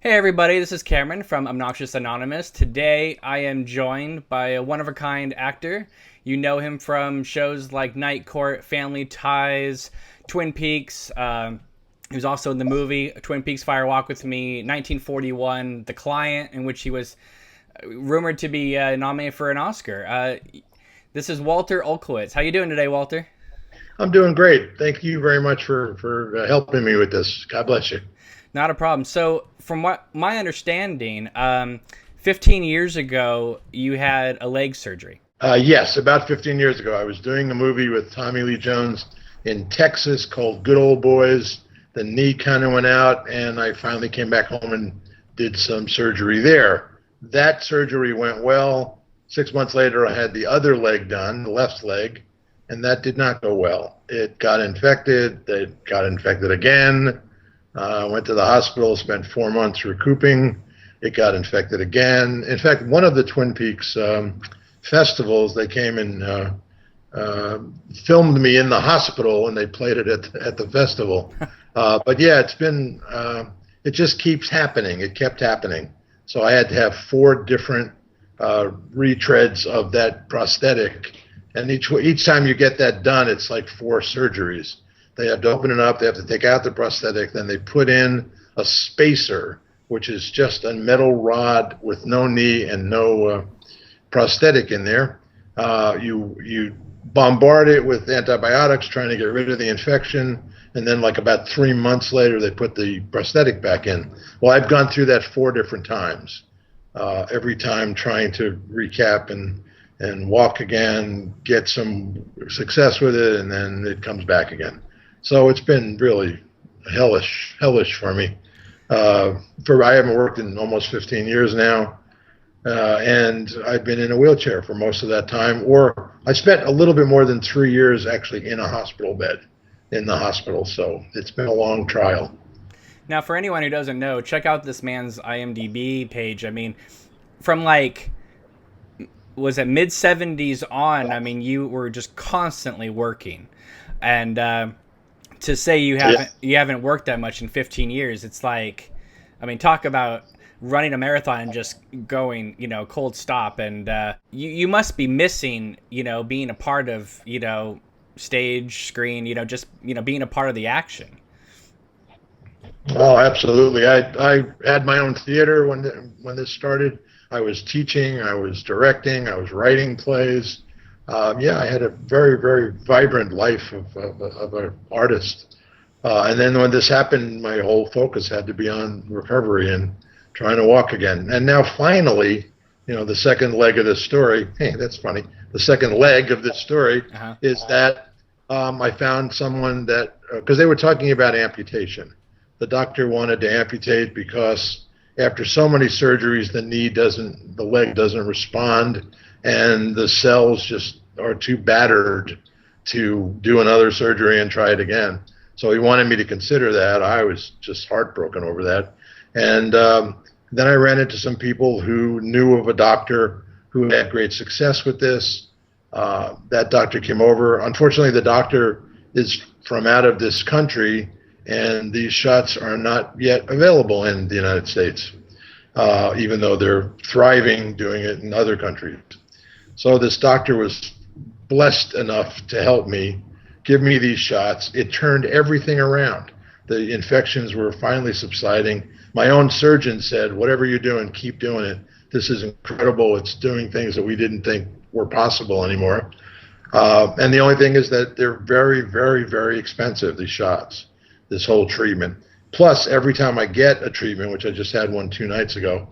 Hey everybody, this is Cameron from Obnoxious Anonymous. Today I am joined by a one-of-a-kind actor. You know him from shows like Night Court, Family Ties, Twin Peaks. He was also in the movie Twin Peaks Fire Walk with Me, 1941, The Client, in which he was rumored to be nominated for an Oscar. This is Walter Olkewicz. How you doing today, Walter? I'm doing great. Thank you very much for helping me with this. God bless you. Not a problem. So, from what my understanding, 15 years ago, you had a leg surgery. Yes, about 15 years ago, I was doing a movie with Tommy Lee Jones in Texas called Good Old Boys. The knee kind of went out, and I finally came back home and did some surgery there. That surgery went well. 6 months later, I had the other leg done, the left leg, and that did not go well. It got infected. It got infected again. Went to the hospital, spent 4 months recouping. It got infected again. In fact, one of the Twin Peaks festivals, they came and filmed me in the hospital, and they played it at the festival. But yeah, it just keeps happening. It kept happening. So I had to have 4 different retreads of that prosthetic, and each time you get that done, it's like 4 surgeries. They have to open it up. They have to take out the prosthetic. Then they put in a spacer, which is just a metal rod with no knee and no prosthetic in there. You bombard it with antibiotics, trying to get rid of the infection. And then like about 3 months later, they put the prosthetic back in. Well, I've gone through that 4 different times, every time trying to recap and walk again, get some success with it, and then it comes back again. So it's been really hellish for me. I haven't worked in almost 15 years now, and I've been in a wheelchair for most of that time. Or I spent a little bit more than 3 years actually in a hospital bed in the hospital. So it's been a long trial. Now, for anyone who doesn't know, check out this man's IMDb page. I mean, from like, was it mid-70s on? I mean, you were just constantly working, and to say you haven't worked that much in 15 years, it's like, I mean, talk about running a marathon and just going, cold stop. And you must be missing, being a part of, stage, screen, just, being a part of the action. Oh, absolutely. I had my own theater when this started. I was teaching, I was directing, I was writing plays. I had a very, very vibrant life of an artist. And then when this happened, my whole focus had to be on recovery and trying to walk again. And now finally, the second leg of this story, hey, that's funny. The second leg of this story is that I found someone that, because they were talking about amputation. The doctor wanted to amputate because after so many surgeries, the leg doesn't respond, and the cells just are too battered to do another surgery and try it again. So he wanted me to consider that. I was just heartbroken over that. And then I ran into some people who knew of a doctor who had great success with this. That doctor came over. Unfortunately, the doctor is from out of this country, and these shots are not yet available in the United States, even though they're thriving doing it in other countries. So this doctor was blessed enough to help me, give me these shots. It turned everything around. The infections were finally subsiding. My own surgeon said, whatever you're doing, keep doing it. This is incredible. It's doing things that we didn't think were possible anymore. And the only thing is that they're very, very, very expensive, these shots, this whole treatment. Plus, every time I get a treatment, which I just had one 2 nights ago,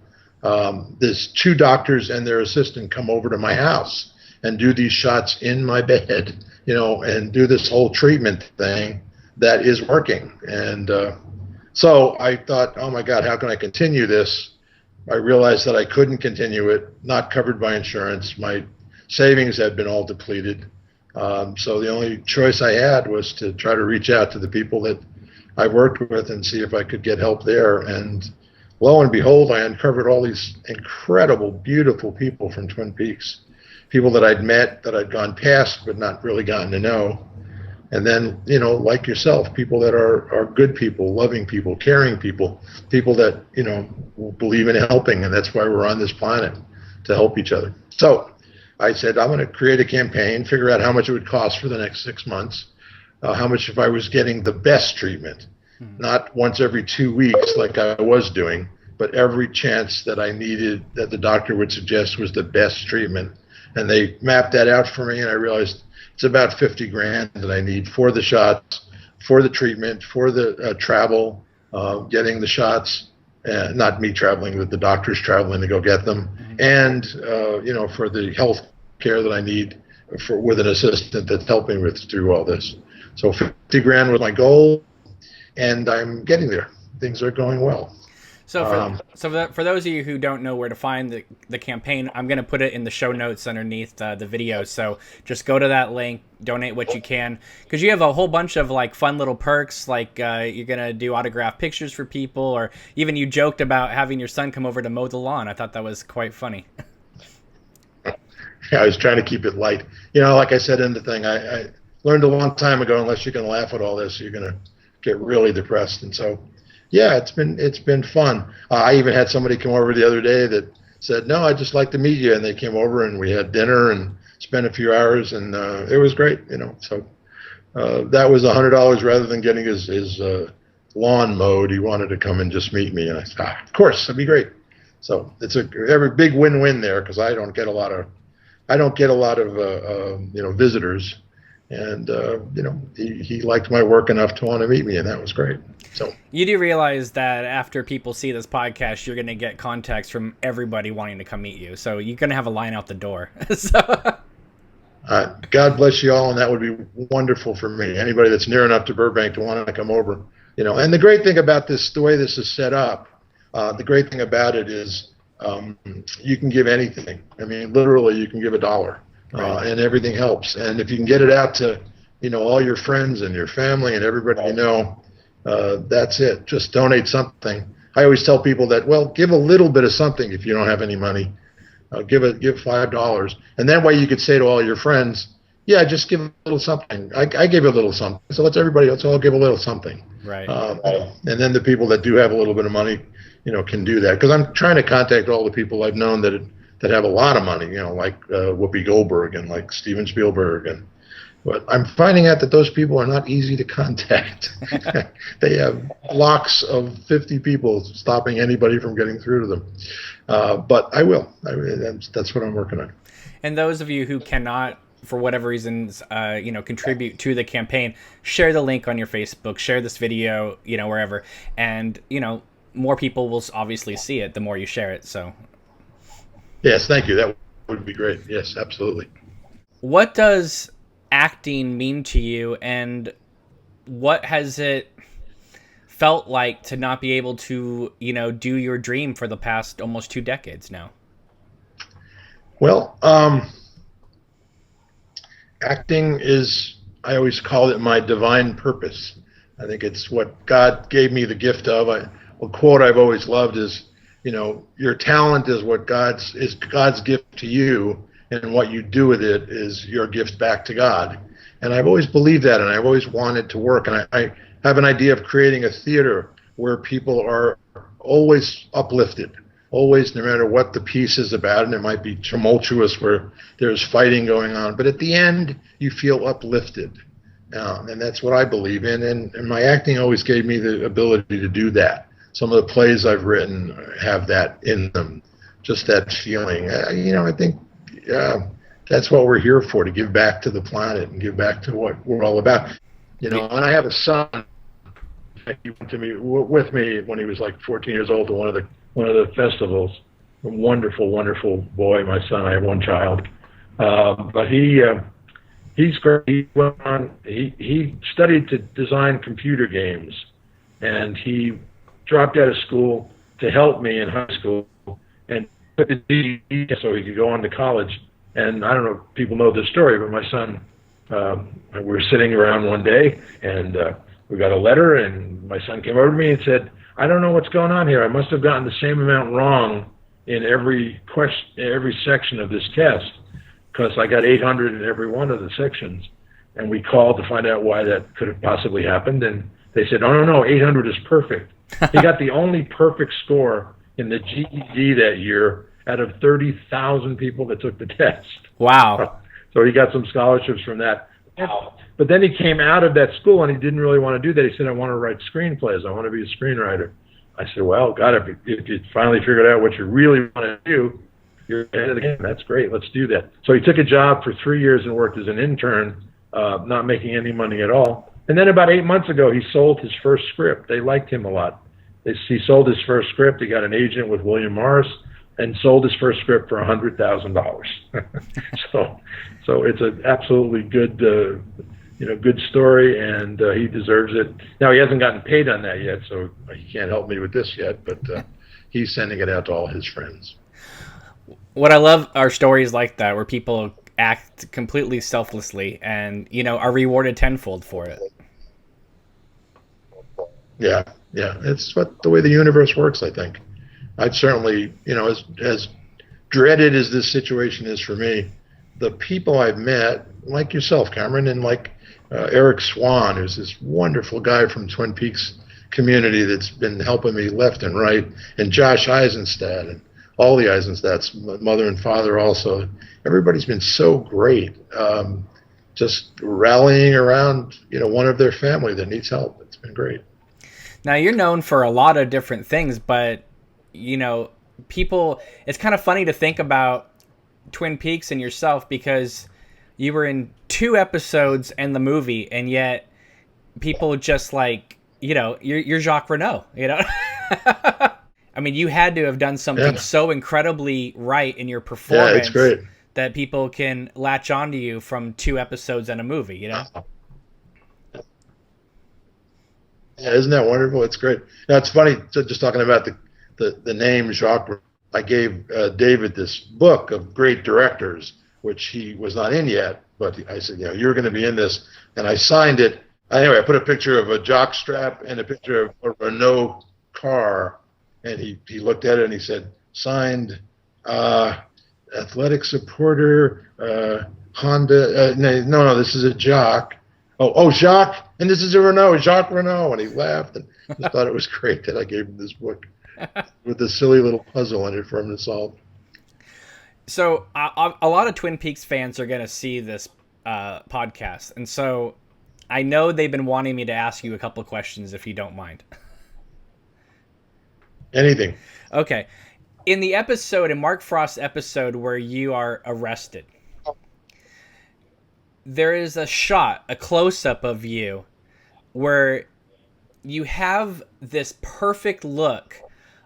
there's 2 doctors and their assistant come over to my house and do these shots in my bed, and do this whole treatment thing that is working. And so I thought, oh my God, how can I continue this? I realized that I couldn't continue it, not covered by insurance. My savings had been all depleted. So the only choice I had was to try to reach out to the people that I worked with and see if I could get help there. And lo and behold, I uncovered all these incredible, beautiful people from Twin Peaks, people that I'd met, that I'd gone past but not really gotten to know. And then, like yourself, people that are good people, loving people, caring people, people that, believe in helping. And that's why we're on this planet, to help each other. So I said, I'm going to create a campaign, figure out how much it would cost for the next 6 months, how much if I was getting the best treatment, not once every 2 weeks like I was doing, but every chance that I needed that the doctor would suggest was the best treatment. And they mapped that out for me, and I realized it's about $50,000 that I need for the shots, for the treatment, for the travel, getting the shots, not me traveling, but the doctors traveling to go get them, and for the health care that I need with an assistant that's helping me through all this. So $50,000 was my goal, and I'm getting there. Things are going well. So for those of you who don't know where to find the campaign, I'm going to put it in the show notes underneath the video. So just go to that link, donate what you can, because you have a whole bunch of like fun little perks, like you're going to do autographed pictures for people, or even you joked about having your son come over to mow the lawn. I thought that was quite funny. Yeah, I was trying to keep it light. Like I said in the thing, I learned a long time ago, unless you can laugh at all this, you're going to get really depressed. And so, yeah, it's been fun. I even had somebody come over the other day that said, "No, I just like to meet you," and they came over and we had dinner and spent a few hours, and it was great. So that was $100 rather than getting his lawn mowed. He wanted to come and just meet me, and I said, "Of course, that'd be great." So it's every big win-win there, because I don't get a lot of visitors, and he liked my work enough to want to meet me, and that was great. So you do realize that after people see this podcast, you're going to get contacts from everybody wanting to come meet you. So you're going to have a line out the door. God bless you all, and that would be wonderful for me. Anybody that's near enough to Burbank to want to come over, And the great thing about this, the way this is set up, the great thing about it is you can give anything. I mean, literally, you can give $1, and everything helps. And if you can get it out to, all your friends and your family and everybody that's it. Just donate something. I always tell people that, well, give a little bit of something if you don't have any money. Give $5, and that way you could say to all your friends, "Yeah, just give a little something. I gave a little something, so let's all give a little something." Right. And then the people that do have a little bit of money, can do that. Because I'm trying to contact all the people I've known that have a lot of money, like Whoopi Goldberg and like Steven Spielberg But I'm finding out that those people are not easy to contact. They have blocks of 50 people stopping anybody from getting through to them. But I will. That's what I'm working on. And those of you who cannot, for whatever reasons, contribute to the campaign, share the link on your Facebook, share this video, wherever. And, more people will obviously see it the more you share it. So. Yes, thank you. That would be great. Yes, absolutely. What does acting mean to you, and what has it felt like to not be able to, do your dream for the past almost 2 decades now? Well, acting is, I always call it my divine purpose. I think it's what God gave me the gift of. A quote I've always loved is, your talent is God's gift to you, and what you do with it is your gift back to God. And I've always believed that, and I've always wanted to work. And I have an idea of creating a theater where people are always uplifted, always, no matter what the piece is about. And it might be tumultuous where there's fighting going on, but at the end, you feel uplifted. And that's what I believe in. And my acting always gave me the ability to do that. Some of the plays I've written have that in them, just that feeling. I think that's what we're here for, to give back to the planet and give back to what we're all about. And I have a son. He went to me with me when he was like 14 years old to one of the festivals. A wonderful, wonderful boy, my son. I have one child, but he's great. He went on. He studied to design computer games, and he dropped out of school to help me in high school, and took the GED so he could go on to college. And I don't know if people know this story, but my son, we were sitting around one day, and we got a letter, and my son came over to me and said, "I don't know what's going on here. I must have gotten the same amount wrong in every section of this test, because I got 800 in every one of the sections." And we called to find out why that could have possibly happened, and they said, "Oh no, 800 is perfect." He got the only perfect score in the GED that year out of 30,000 people that took the test. Wow. So he got some scholarships from that. But then he came out of that school and he didn't really want to do that. He said, "I want to write screenplays. I want to be a screenwriter." I said, "Well, God, if you finally figured out what you really want to do, you're ahead of the game. That's great. Let's do that." So he took a job for 3 years and worked as an intern, not making any money at all. And then about 8 months ago, he sold his first script. They liked him a lot. He sold his first script. He got an agent with William Morris and sold his first script for $100,000. So it's an absolutely good, good story, and he deserves it. Now, he hasn't gotten paid on that yet, so he can't help me with this yet, but he's sending it out to all his friends. What I love are stories like that where people act completely selflessly and, are rewarded tenfold for it. Yeah. It's the way the universe works, I think. I'd certainly, as dreaded as this situation is for me, the people I've met, like yourself, Cameron, and like Eric Swan, who's this wonderful guy from Twin Peaks community that's been helping me left and right, and Josh Eisenstadt, and all the Eisenstadts, mother and father also. Everybody's been so great, just rallying around, one of their family that needs help. It's been great. Now, you're known for a lot of different things, but, people, it's kind of funny to think about Twin Peaks and yourself because you were in 2 episodes and the movie, and yet people just you're Jacques Renault, I mean, you had to have done something so incredibly right in your performance. Yeah, it's great. That people can latch onto you from 2 episodes and a movie, Yeah, isn't that wonderful? It's great. Now, it's funny, just talking about the name Jacques. I gave David this book of great directors, which he was not in yet, but I said, you're going to be in this. And I signed it. Anyway, I put a picture of a jock strap and a picture of a Renault car, and he looked at it and he said, "Signed, athletic supporter, Honda. No, this is a Jacques. Oh, Jacques, and this is a Renault, Jacques Renault." And he laughed and just thought it was great that I gave him this book with this silly little puzzle in it for him to solve. So a lot of Twin Peaks fans are going to see this podcast, and so I know they've been wanting me to ask you a couple of questions, if you don't mind. Anything. Okay. In the episode, in Mark Frost's episode where you are arrested, there is a shot, a close-up of you, where you have this perfect look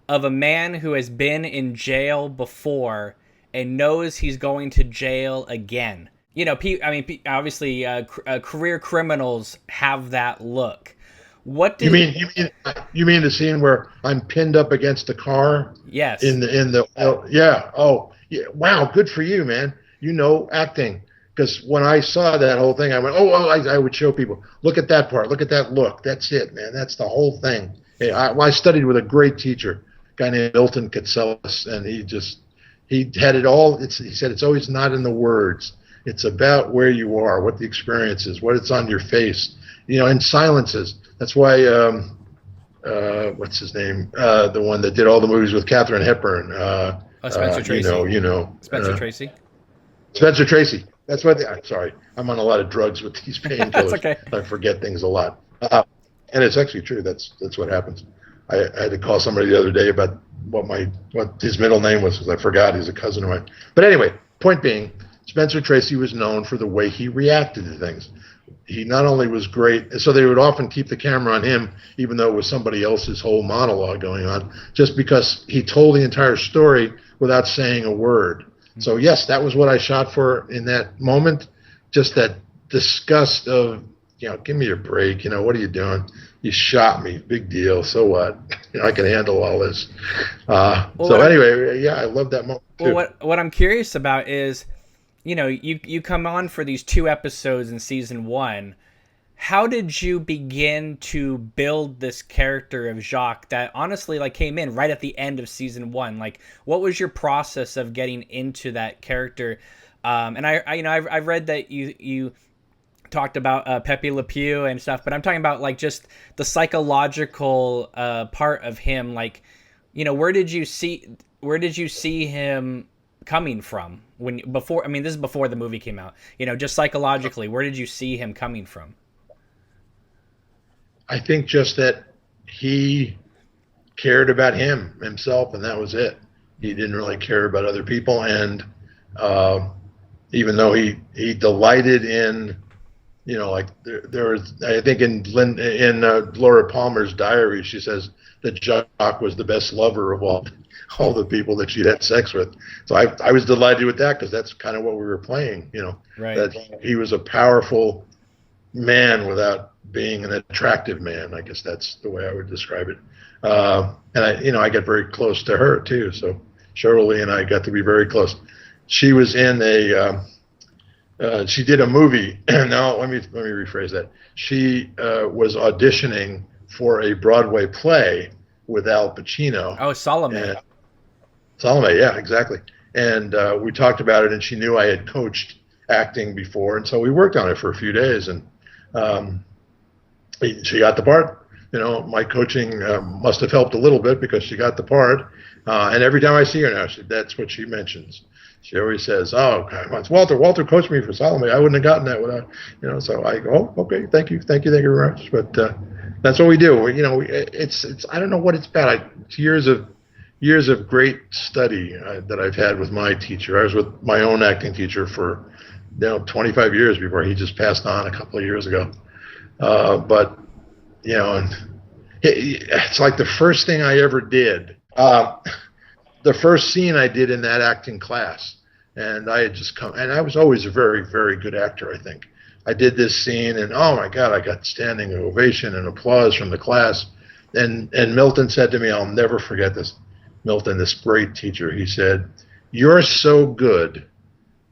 of a man who has been in jail before and knows he's going to jail again. Obviously, career criminals have that look. What do you mean the scene where I'm pinned up against a car? Yes. Yeah. Oh, yeah. Wow. Good for you, man. Acting. Because when I saw that whole thing, I went, I would show people, look at that part, look at that look. That's it, man. That's the whole thing. Hey, I studied with a great teacher, a guy named Milton Katselis, and he had it all. He said it's always not in the words. It's about where you are, what the experience is, what it's on your face, and silences. That's why, what's his name? The one that did all the movies with Katharine Hepburn. Spencer Tracy. Spencer Tracy. Spencer Tracy. That's what. I'm sorry. I'm on a lot of drugs with these painkillers. That's okay. I forget things a lot. And it's actually true. That's what happens. I had to call somebody the other day about what his middle name was because I forgot. He's a cousin of mine. But anyway, point being, Spencer Tracy was known for the way he reacted to things. He not only was great, so they would often keep the camera on him, even though it was somebody else's whole monologue going on, just because he told the entire story without saying a word. So yes, that was what I shot for in that moment. Just that disgust of, give me a break. What are you doing? You shot me. Big deal. So what? I can handle all this. Anyway, I love that moment too. Well, what I'm curious about is, you come on for these 2 episodes in season 1. How did you begin to build this character of Jacques that honestly came in right at the end of season 1? What was your process of getting into that character? And I've read that you talked about Pepe Le Pew and stuff, but I'm talking about like just the psychological part of him. Like, you know, where did you see him coming from before? I mean, this is before the movie came out. You know, just psychologically, where did you see him coming from? I think just that he cared about himself, and that was it. He didn't really care about other people, and even though he delighted in, you know, like there was, I think in Laura Palmer's diary, she says that Jacques was the best lover of all the people that she'd had sex with. So I was delighted with that, because that's kind of what we were playing, you know, right. That he was a powerful man without being an attractive man. I guess that's the way I would describe it. And I got very close to her too. So Shirley and I got to be very close. She was in she did a movie. Now let me rephrase that. She was auditioning for a Broadway play with Al Pacino. Oh, Salome. Salome, yeah, exactly. And we talked about it, and she knew I had coached acting before, and so we worked on it for a few days, and she got the part. You know, my coaching must have helped a little bit, because she got the part. And every time I see her now, that's what she mentions. She always says, "Oh, God, Walter coached me for Salome. I wouldn't have gotten that without, you know." So I go, "Oh, okay, thank you very much." But that's what we do. You know, it's I don't know what it's about. It's years of great study that I've had with my teacher. I was with my own acting teacher for 25 years before he just passed on a couple of years ago. But you know, and it's like the first thing I ever did. The first scene I did in that acting class, and I had just come, and I was always a very, very good actor, I think. I did this scene, and oh my God, I got standing ovation and applause from the class. And Milton said to me, I'll never forget this. Milton, this great teacher, he said, "You're so good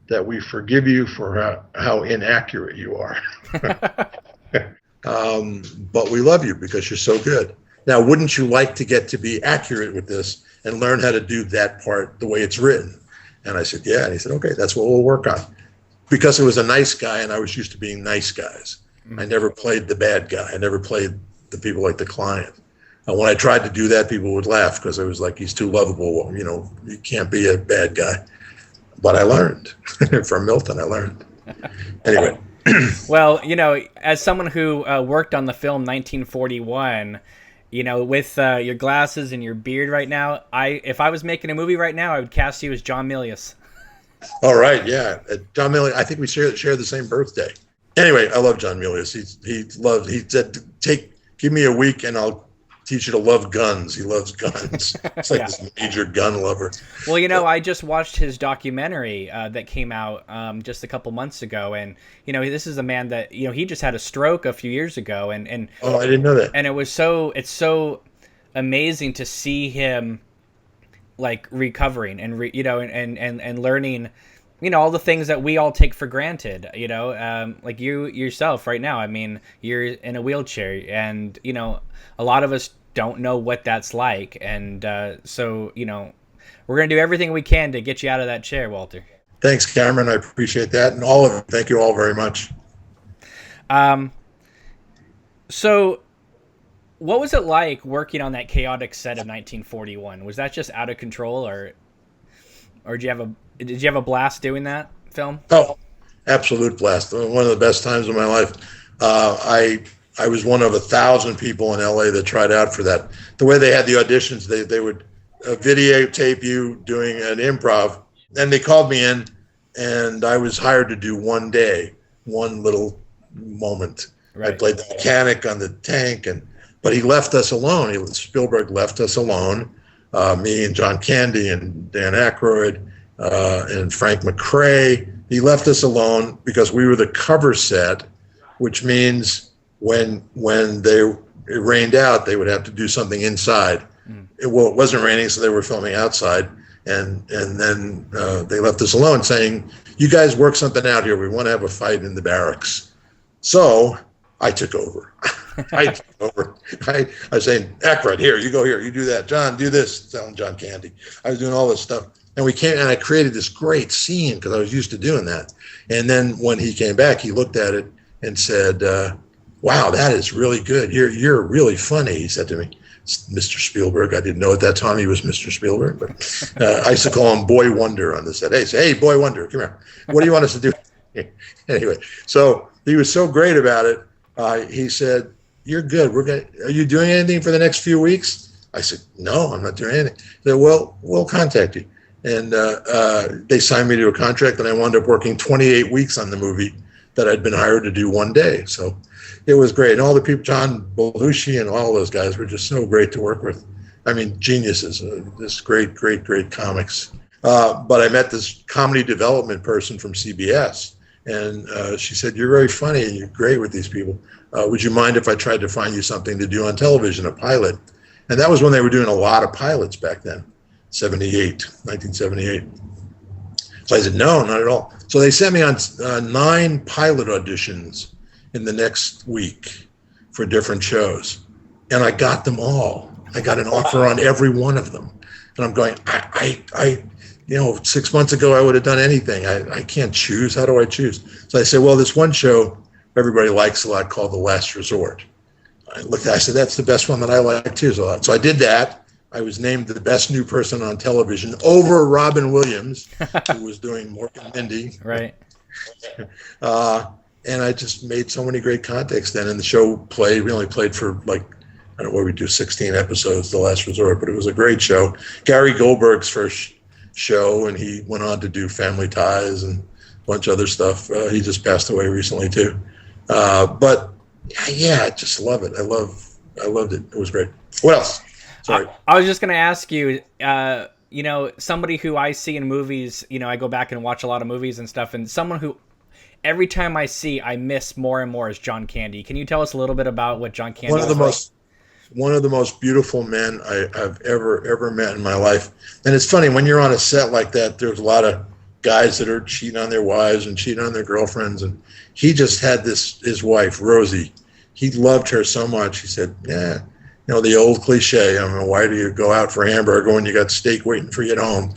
that we forgive you for how inaccurate you are." But we love you because you're so good. Now, wouldn't you like to get to be accurate with this and learn how to do that part the way it's written? And I said, yeah. And he said, okay, that's what we'll work on. Because it was a nice guy, and I was used to being nice guys. I never played the bad guy. I never played the people like the client. And when I tried to do that, people would laugh, because I was like, he's too lovable. You know, you can't be a bad guy. But I learned. From Milton, I learned. Anyway. Well, you know, as someone who worked on the film 1941, you know, with your glasses and your beard right now, if I was making a movie right now, I would cast you as John Milius. All right, yeah. John Milius, I think we share the same birthday. Anyway, I love John Milius. He said, give me a week and I'll teach you to love guns. He loves guns. It's like this major gun lover. Well, you know, I just watched his documentary that came out just a couple months ago, and you know, this is a man that, you know, he just had a stroke a few years ago, and oh, I didn't know that. And it's so amazing to see him like recovering and and learning, you know, all the things that we all take for granted, you know, like you yourself right now. I mean, you're in a wheelchair, and you know, a lot of us don't know what that's like, and so, you know, we're going to do everything we can to get you out of that chair, Walter. Thanks, Cameron. I appreciate that, and all of you. Thank you all very much. So what was it like working on that chaotic set of 1941? Was that just out of control, or did you have a blast doing that film? Oh, absolute blast. One of the best times of my life. I was one of 1,000 people in LA that tried out for that. The way they had the auditions, they would videotape you doing an improv, and they called me in, and I was hired to do one day, one little moment. Right. I played the mechanic on the tank, but he left us alone. Spielberg left us alone, me and John Candy and Dan Aykroyd and Frank McRae. He left us alone because we were the cover set, which means when it rained out, they would have to do something inside. It wasn't raining, so they were filming outside. And then they left us alone, saying, "You guys work something out here. We want to have a fight in the barracks." So I took over. I was saying, Aykroyd, here, you go here, you do that. John, do this. Telling John Candy. I was doing all this stuff. And I created this great scene because I was used to doing that. And then when he came back, he looked at it, and said, "Wow, that is really good. You're really funny," he said to me. Mr. Spielberg. I didn't know at that time he was Mr. Spielberg, but I used to call him Boy Wonder on the set. Hey, Boy Wonder, come here. What do you want us to do? Anyway, so he was so great about it. He said, "You're good. Are you doing anything for the next few weeks?" I said, "No, I'm not doing anything." He said, "Well, we'll contact you." And they signed me to a contract, and I wound up working 28 weeks on the movie that I'd been hired to do one day. So it was great. And all the people, John Belushi and all those guys were just so great to work with. I mean, geniuses, just great comics. But I met this comedy development person from CBS, and she said, "You're very funny and you're great with these people. Would you mind if I tried to find you something to do on television, a pilot?" And that was when they were doing a lot of pilots back then, 1978. So I said, "No, not at all." So they sent me on 9 pilot auditions in the next week for different shows. And I got them all. I got an offer on every one of them. And I'm going, I 6 months ago, I would have done anything. I can't choose. How do I choose? So I said, well, this one show everybody likes a lot called The Last Resort. I said, that's the best one that I like too. So I did that. I was named the best new person on television over Robin Williams, who was doing Mork and Mindy. Right. And I just made so many great contacts then. And the show played. We only played for I don't know what we do, 16 episodes, The Last Resort, but it was a great show. Gary Goldberg's first show, and he went on to do Family Ties and a bunch of other stuff. He just passed away recently too. But yeah, I just love it. I loved it. It was great. What else? Sorry. I was just going to ask you, somebody who I see in movies, I go back and watch a lot of movies and stuff, and someone who every time I see, I miss more and more is John Candy. Can you tell us a little bit about what John Candy was? One of the most beautiful men I've ever met in my life. And it's funny, when you're on a set like that, there's a lot of guys that are cheating on their wives and cheating on their girlfriends. And he just had his wife, Rosie. He loved her so much. He said, yeah, the old cliche, why do you go out for hamburger when you got steak waiting for you at home?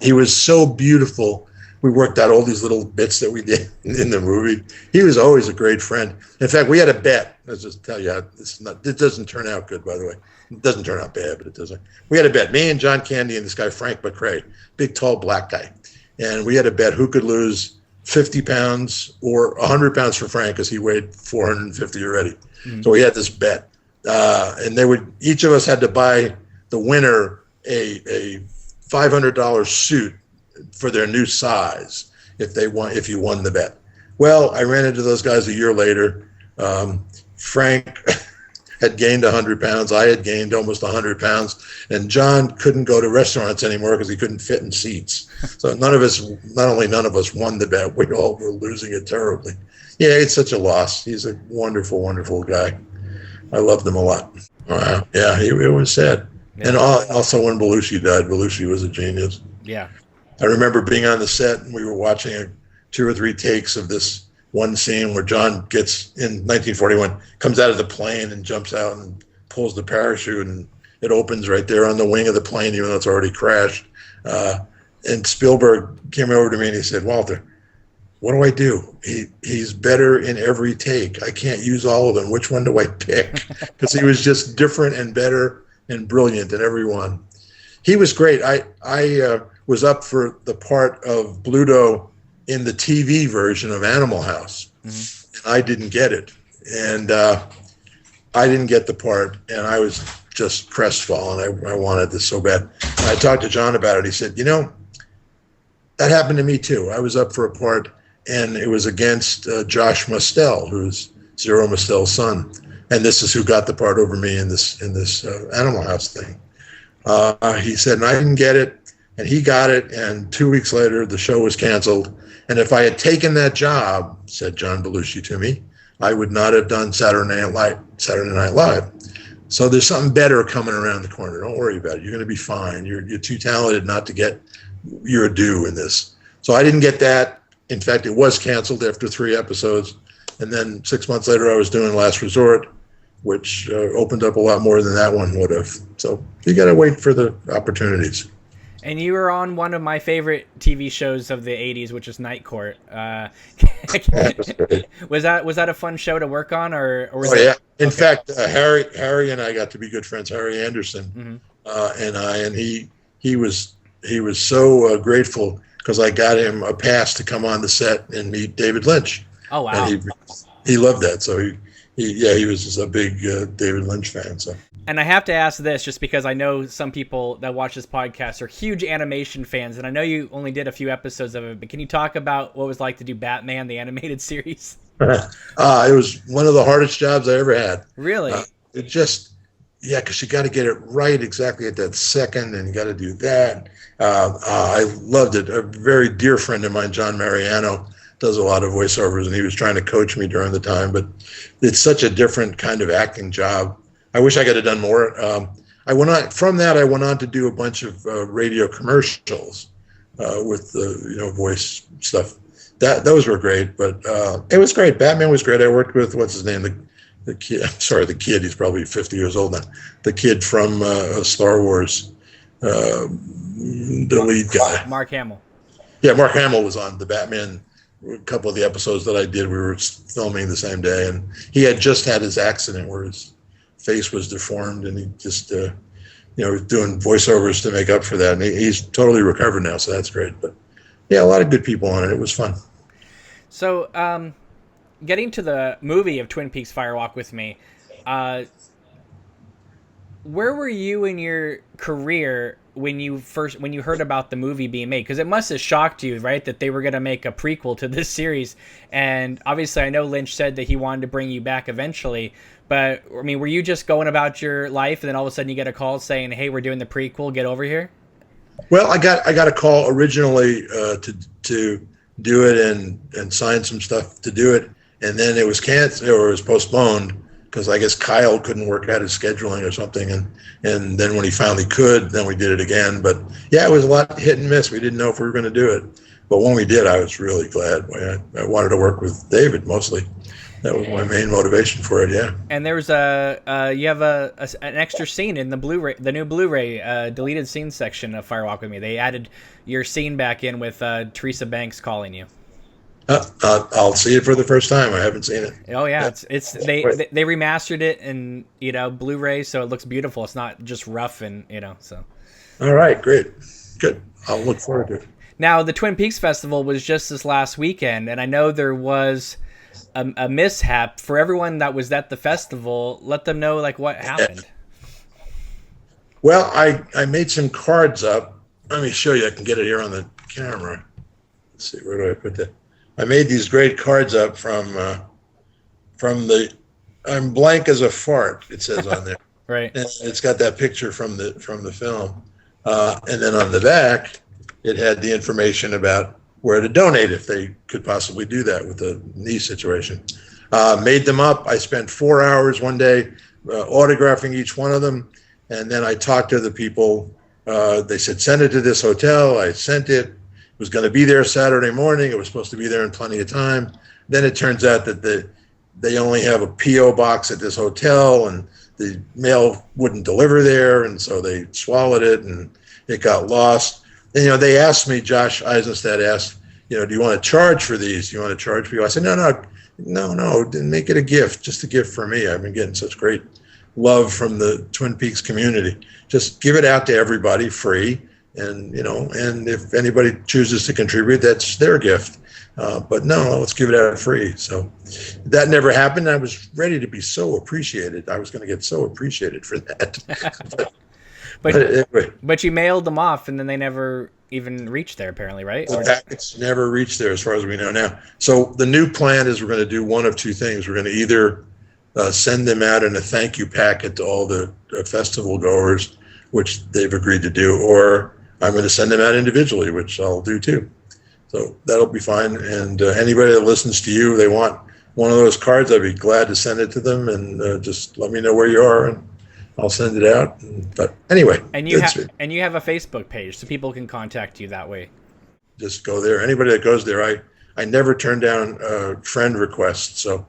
He was so beautiful. We worked out all these little bits that we did in the movie. He was always a great friend. In fact, we had a bet. Let's just tell you, it doesn't turn out good, by the way. It doesn't turn out bad, but it doesn't. We had a bet, me and John Candy and this guy, Frank McRae, big, tall, black guy. And we had a bet who could lose 50 pounds or 100 pounds for Frank, because he weighed 450 already. Mm-hmm. So we had this bet. And each of us had to buy the winner a $500 suit for their new size if you won the bet. Well, I ran into those guys a year later. Frank had gained 100 pounds. I had gained almost 100 pounds. And John couldn't go to restaurants anymore because he couldn't fit in seats. So not only none of us won the bet, we all were losing it terribly. Yeah, it's such a loss. He's a wonderful, wonderful guy. I loved him a lot. Yeah, it was sad. Yeah. And also when Belushi died, Belushi was a genius. Yeah. I remember being on the set and we were watching 2 or 3 takes of this one scene where John gets, in 1941, comes out of the plane and jumps out and pulls the parachute, and it opens right there on the wing of the plane, even though it's already crashed. And Spielberg came over to me and he said, Walter, what do I do? He's better in every take. I can't use all of them. Which one do I pick? Because he was just different and better and brilliant in every one. He was great. I was up for the part of Bluto in the TV version of Animal House. Mm-hmm. And I didn't get it. And I didn't get the part, and I was just crestfallen. I wanted this so bad. And I talked to John about it. He said, that happened to me too. I was up for a part, and it was against Josh Mustel, who's Zero Mustel's son. And this is who got the part over me in this Animal House thing. He said, and I didn't get it, and he got it, and 2 weeks later, the show was canceled. And if I had taken that job, said John Belushi to me, I would not have done Saturday Night Live. So there's something better coming around the corner. Don't worry about it. You're going to be fine. You're too talented not to get your due in this. So I didn't get that. In fact, it was canceled after 3 episodes. And then 6 months later, I was doing Last Resort, which opened up a lot more than that one would have. So you got to wait for the opportunities. And you were on one of my favorite TV shows of the '80s, which is Night Court. Was that a fun show to work on, or was yeah. In okay. fact, Harry and I got to be good friends. Harry Anderson and he was so grateful because I got him a pass to come on the set and meet David Lynch. Oh wow! And he loved that. So he was just a big David Lynch fan. So. And I have to ask this just because I know some people that watch this podcast are huge animation fans, and I know you only did a few episodes of it, but can you talk about what it was like to do Batman, the animated series? It was one of the hardest jobs I ever had. Really? It just, because you got to get it right exactly at that second, and you got to do that. I loved it. A very dear friend of mine, John Mariano, does a lot of voiceovers, and he was trying to coach me during the time, but it's such a different kind of acting job. I wish I could have done more. I went on to do a bunch of radio commercials with the voice stuff. Those were great, but it was great. Batman was great. I worked with what's his name, the kid. I'm sorry, the kid. He's probably 50 years old now. The kid from Star Wars, the lead guy. Mark Hamill. Yeah, Mark Hamill was on the Batman. A couple of the episodes that I did, we were filming the same day, and he had just had his accident where his face was deformed, and he just was doing voiceovers to make up for that, and he's totally recovered now, so that's great. But yeah, a lot of good people on it. It was fun. So getting to the movie of Twin Peaks Fire Walk with Me, where were you in your career when you heard about the movie being made? Because it must have shocked you, right, that they were going to make a prequel to this series. And obviously I know Lynch said that he wanted to bring you back eventually, but I mean, were you just going about your life and then all of a sudden you get a call saying, hey, we're doing the prequel, get over here? Well, I got a call originally to do it and sign some stuff to do it, and then it was canceled, or it was postponed, because I guess Kyle couldn't work out his scheduling or something, and then when he finally could, then we did it again. But yeah, it was a lot hit and miss. We didn't know if we were going to do it, but when we did, I was really glad. I wanted to work with David mostly. That was my main motivation for it. Yeah. And there was you have an extra scene in the Blu-ray, the new Blu-ray deleted scenes section of Fire Walk with Me. They added your scene back in with Teresa Banks calling you. I'll see it for the first time. I haven't seen it. Oh yeah, they remastered it in Blu-ray, so it looks beautiful. It's not just rough and so. All right, great, good. I'll look forward to it. Now the Twin Peaks Festival was just this last weekend, and I know there was a mishap. For everyone that was at the festival, let them know what happened. Well, I made some cards up. Let me show you. I can get it here on the camera. Let's see, where do I put that? I made these great cards up from the I'm blank as a fart, it says on there. Right. And it's got that picture from the film. And then on the back, it had the information about where to donate if they could possibly do that with the knee situation. Made them up. I spent 4 hours one day autographing each one of them. And then I talked to the people. They said, send it to this hotel. I sent it. It was going to be there Saturday morning. It was supposed to be there in plenty of time. Then it turns out that they only have a P.O. box at this hotel, and the mail wouldn't deliver there, and so they swallowed it, and it got lost. And, they asked me, Josh Eisenstadt asked, do you want to charge for these? Do you want to charge people? I said, no, didn't make it a gift, just a gift for me. I've been getting such great love from the Twin Peaks community. Just give it out to everybody free. And, and if anybody chooses to contribute, that's their gift. But no, let's give it out free. So that never happened. I was ready to be so appreciated. I was going to get so appreciated for that. But you mailed them off, and then they never even reached there, apparently, right? The packets never reached there, as far as we know now. So the new plan is we're going to do one of two things. We're going to either send them out in a thank you packet to all the festival goers, which they've agreed to do, or I'm going to send them out individually, which I'll do too. So that'll be fine. And anybody that listens to you, they want one of those cards, I'd be glad to send it to them, and just let me know where you are, and I'll send it out. But anyway, and you have a Facebook page, so people can contact you that way. Just go there. Anybody that goes there, I never turn down friend requests. So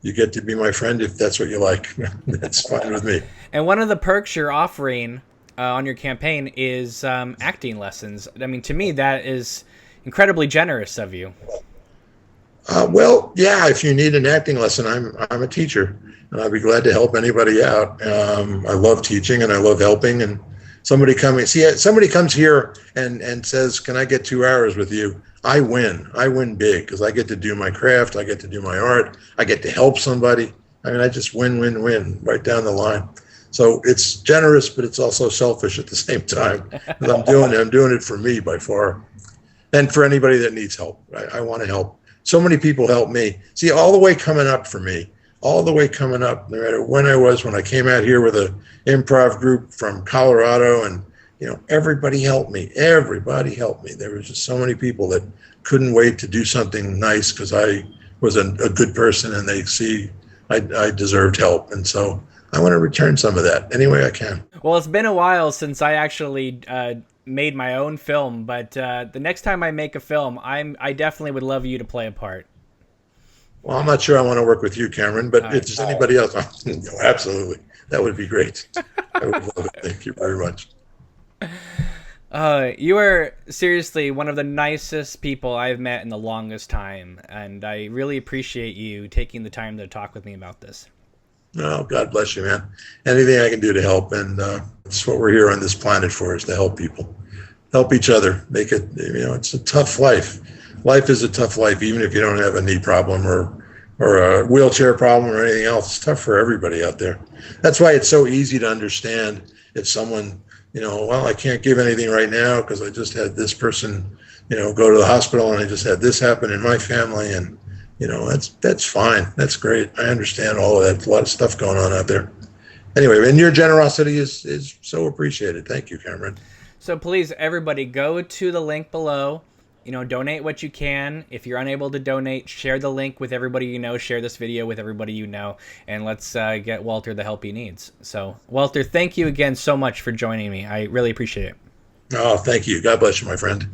you get to be my friend if that's what you like. That's fine with me. And one of the perks you're offering on your campaign is acting lessons. I mean, to me, that is incredibly generous of you. Well, yeah, if you need an acting lesson, I'm a teacher, and I'd be glad to help anybody out. I love teaching and I love helping. And somebody comes here and says, "Can I get 2 hours with you?" I win big because I get to do my craft, I get to do my art, I get to help somebody. I mean, I just win right down the line. So it's generous, but it's also selfish at the same time. 'Cause I'm doing it for me by far, and for anybody that needs help. I want to help. So many people help me. See, all the way coming up for me, all the way coming up, no matter when I came out here with a improv group from Colorado, and everybody helped me. Everybody helped me. There was just so many people that couldn't wait to do something nice because I was a good person, and they see I deserved help, and so I want to return some of that any way I can. Well, it's been a while since I actually made my own film, but the next time I make a film, I definitely would love you to play a part. Well, I'm not sure I want to work with you, Cameron, but if there's anybody else, absolutely. That would be great. I would love it. Thank you very much. You are seriously one of the nicest people I've met in the longest time, and I really appreciate you taking the time to talk with me about this. No, God bless you, man. Anything I can do to help, and that's what we're here on this planet for, is to help people, help each other. Make it, it's a tough life. Life is a tough life, even if you don't have a knee problem or a wheelchair problem or anything else. It's tough for everybody out there. That's why it's so easy to understand if someone, well, I can't give anything right now because I just had this person, go to the hospital, and I just had this happen in my family, and that's fine. That's great. I understand all of that. There's a lot of stuff going on out there. Anyway, and your generosity is so appreciated. Thank you, Cameron. So please, everybody, go to the link below. Donate what you can. If you're unable to donate, share the link with everybody you know. Share this video with everybody you know. And let's get Walter the help he needs. So, Walter, thank you again so much for joining me. I really appreciate it. Oh, thank you. God bless you, my friend.